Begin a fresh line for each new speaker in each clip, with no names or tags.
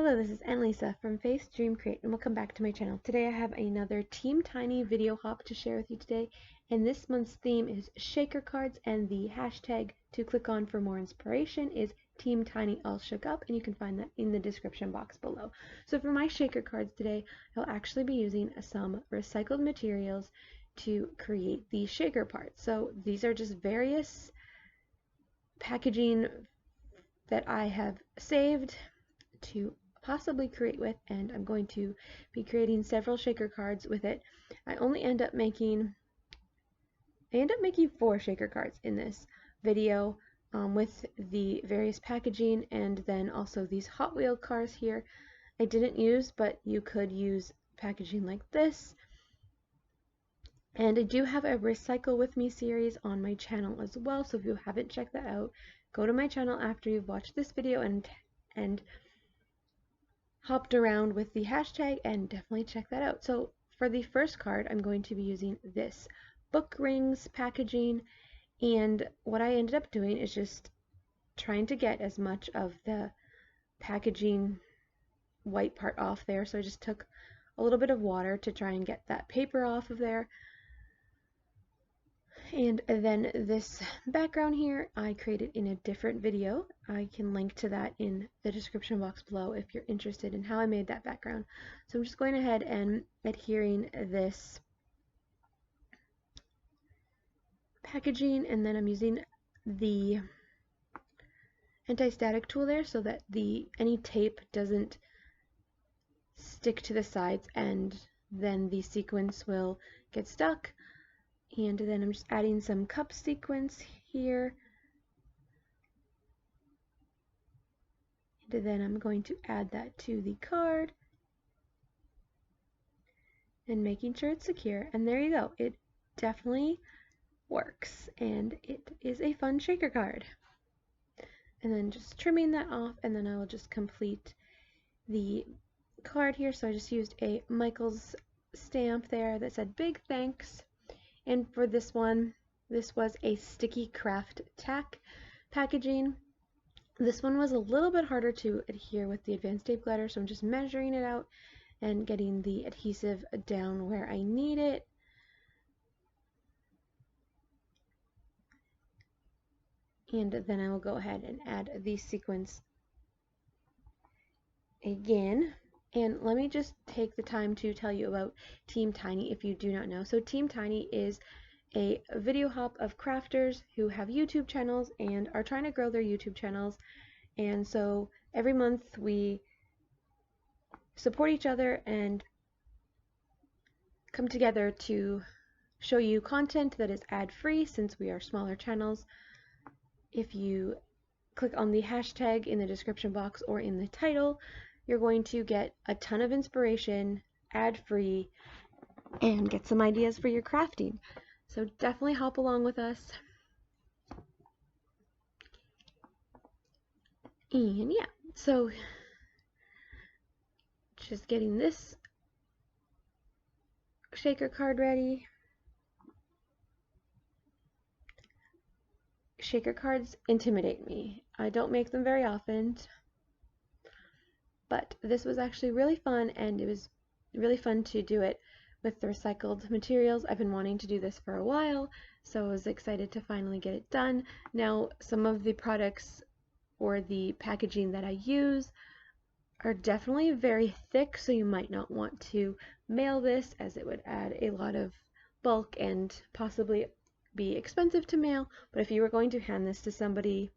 Hello, this is Annalisa from Face Dream Create, and welcome back to my channel. Today I have another Team Tiny video hop to share with you today, and this month's theme is shaker cards, and the hashtag to click on for more inspiration is Team Tiny All Shook Up, and you can find that in the description box below. So for my shaker cards today, I'll actually be using some recycled materials to create the shaker parts. So these are just various packaging that I have saved to possibly create with, and I'm going to be creating several shaker cards with it. I end up making 4 shaker cards in this video with the various packaging, and then also these Hot Wheel cars here I didn't use, but you could use packaging like this. And I do have a Recycle With Me series on my channel as well, so if you haven't checked that out, go to my channel after you've watched this video and hopped around with the hashtag and definitely check that out. So for the first card, I'm going to be using this book rings packaging, and what I ended up doing is just trying to get as much of the packaging white part off there. So I just took a little bit of water to try and get that paper off of there. And then this background here I created in a different video. I can link to that in the description box below if you're interested in how I made that background. So I'm just going ahead and adhering this packaging, and then I'm using the anti-static tool there so that any tape doesn't stick to the sides and then the sequence will get stuck. And then I'm just adding some cup sequence here. And then I'm going to add that to the card and making sure it's secure. And there you go. It definitely works, and it is a fun shaker card. And then just trimming that off, and then I will just complete the card here. So I just used a Michael's stamp there that said big thanks. And for this one, this was a sticky craft tack packaging. This one was a little bit harder to adhere with the advanced tape glider, so I'm just measuring it out and getting the adhesive down where I need it. And then I will go ahead and add the sequence again. And let me just take the time to tell you about Team Tiny if you do not know. So Team Tiny is a video hop of crafters who have YouTube channels and are trying to grow their YouTube channels. And so every month we support each other and come together to show you content that is ad-free since we are smaller channels. If you click on the hashtag in the description box or in the title, you're going to get a ton of inspiration, ad-free, and get some ideas for your crafting. So definitely hop along with us. And yeah, so just getting this shaker card ready. Shaker cards intimidate me. I don't make them very often, but this was actually really fun, and it was really fun to do it with the recycled materials. I've been wanting to do this for a while, so I was excited to finally get it done. Now, some of the products or the packaging that I use are definitely very thick, so you might not want to mail this, as it would add a lot of bulk and possibly be expensive to mail. But if you were going to hand this to somebody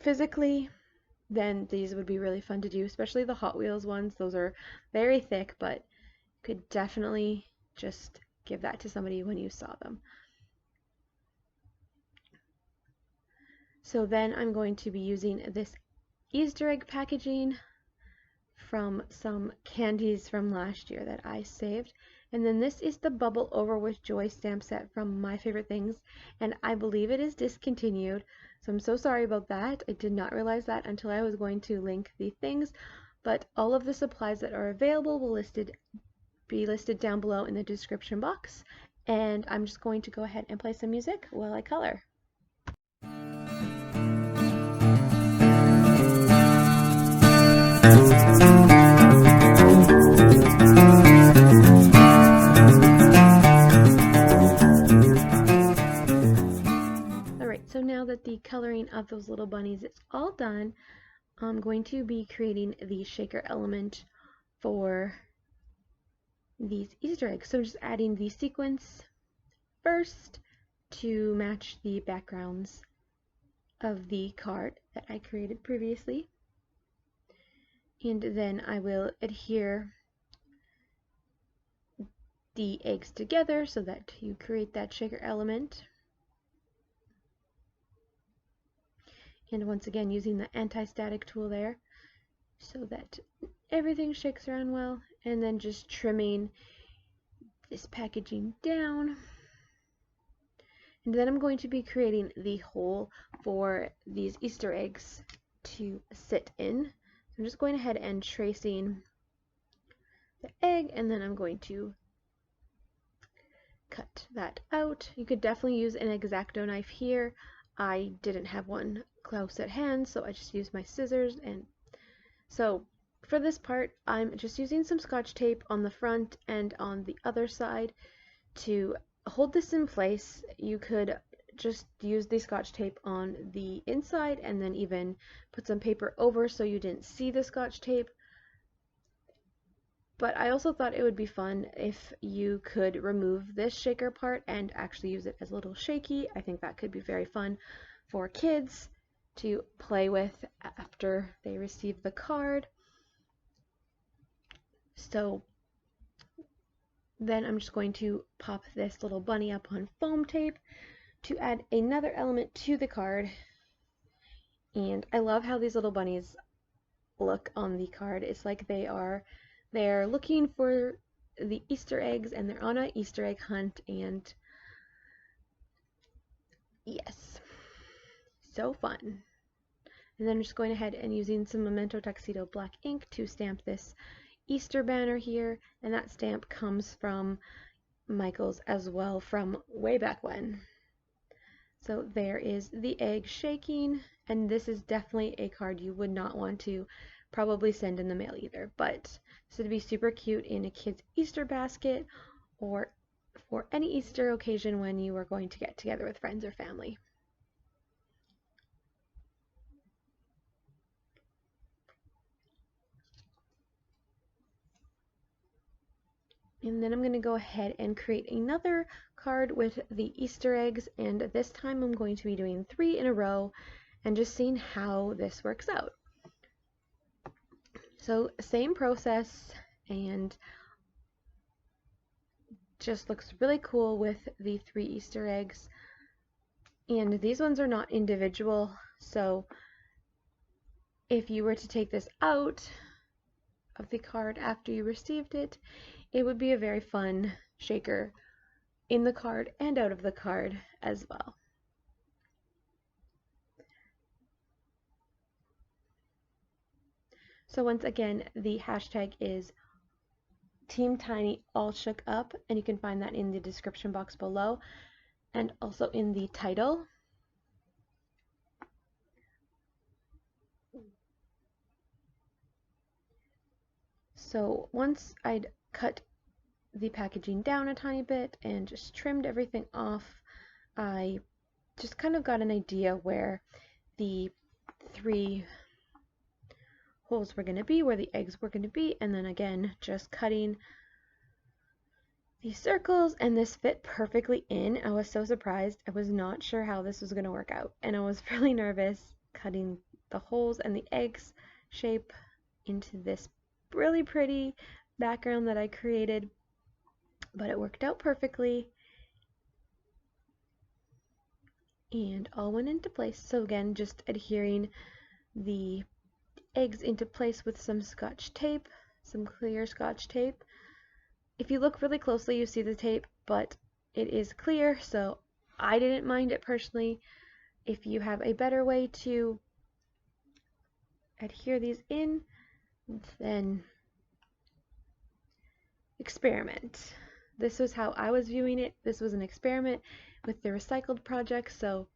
physically, then these would be really fun to do, especially the Hot Wheels ones. Those are very thick, but you could definitely just give that to somebody when you saw them. So then I'm going to be using this Easter egg packaging from some candies from last year that I saved. And then this is the Bubble Over with Joy stamp set from My Favorite Things, and I believe it is discontinued. So I'm so sorry about that. I did not realize that until I was going to link the things, but all of the supplies that are available will be listed down below in the description box. And I'm just going to go ahead and play some music while I color. Alright, so now that the coloring of those little bunnies is all done, I'm going to be creating the shaker element for these Easter eggs. So I'm just adding the sequence first to match the backgrounds of the card that I created previously. And then I will adhere the eggs together so that you create that shaker element. And once again, using the anti-static tool there so that everything shakes around well, and then just trimming this packaging down. And then I'm going to be creating the hole for these Easter eggs to sit in. I'm just going ahead and tracing the egg, and then I'm going to cut that out. You could definitely use an X-Acto knife here. I didn't have one close at hand, so I just used my scissors. And so for this part, I'm just using some Scotch tape on the front and on the other side to hold this in place. You could just use the Scotch tape on the inside and then even put some paper over so you didn't see the Scotch tape. But I also thought it would be fun if you could remove this shaker part and actually use it as a little shaky. I think that could be very fun for kids to play with after they receive the card. So then I'm just going to pop this little bunny up on foam tape to add another element to the card. And I love how these little bunnies look on the card. It's like they're looking for the Easter eggs and they're on an Easter egg hunt, and yes, so fun. And then I'm just going ahead and using some Memento Tuxedo black ink to stamp this Easter banner here, and that stamp comes from Michael's as well from way back when. So there is the egg shaking, and this is definitely a card you would not want to probably send in the mail either, but this would be super cute in a kid's Easter basket or for any Easter occasion when you are going to get together with friends or family. And then I'm going to go ahead and create another card with the Easter eggs, and this time I'm going to be doing 3 in a row and just seeing how this works out. So same process, and just looks really cool with the 3 Easter eggs. And these ones are not individual, so if you were to take this out of the card after you received it, it would be a very fun shaker in the card and out of the card as well. So once again, the hashtag is Team Tiny All Shook Up, and you can find that in the description box below and also in the title. So once I'd cut the packaging down a tiny bit and just trimmed everything off, I just kind of got an idea where the 3 holes were going to be, where the eggs were going to be, and then again just cutting these circles, and this fit perfectly in. I was so surprised. I was not sure how this was going to work out, and I was really nervous cutting the holes and the eggs shape into this really pretty background that I created, but it worked out perfectly and all went into place. So again, just adhering the eggs into place with some Scotch tape, some clear Scotch tape. If you look really closely, you see the tape, but it is clear, so I didn't mind it personally. If you have a better way to adhere these in, then experiment. This was how I was viewing it. This was an experiment with the recycled project, so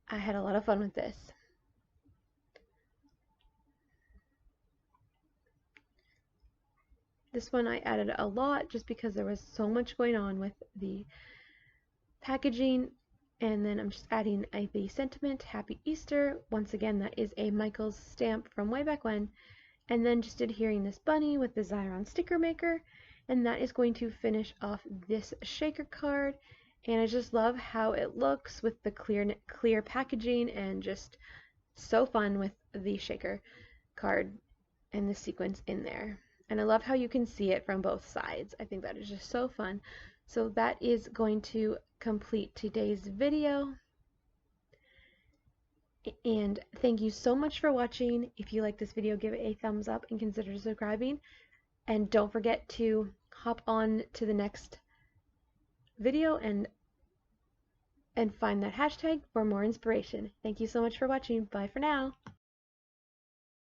I had a lot of fun with this. This one I added a lot just because there was so much going on with the packaging. And then I'm just adding the sentiment, Happy Easter. Once again, that is a Michael's stamp from way back when. And then just adhering this bunny with the Xyron sticker maker. And that is going to finish off this shaker card. And I just love how it looks with the clear packaging, and just so fun with the shaker card and the sequence in there. And I love how you can see it from both sides. I think that is just so fun. So that is going to complete today's video. And thank you so much for watching. If you like this video, give it a thumbs up and consider subscribing. And don't forget to hop on to the next video and find that hashtag for more inspiration. Thank you so much for watching. Bye for now.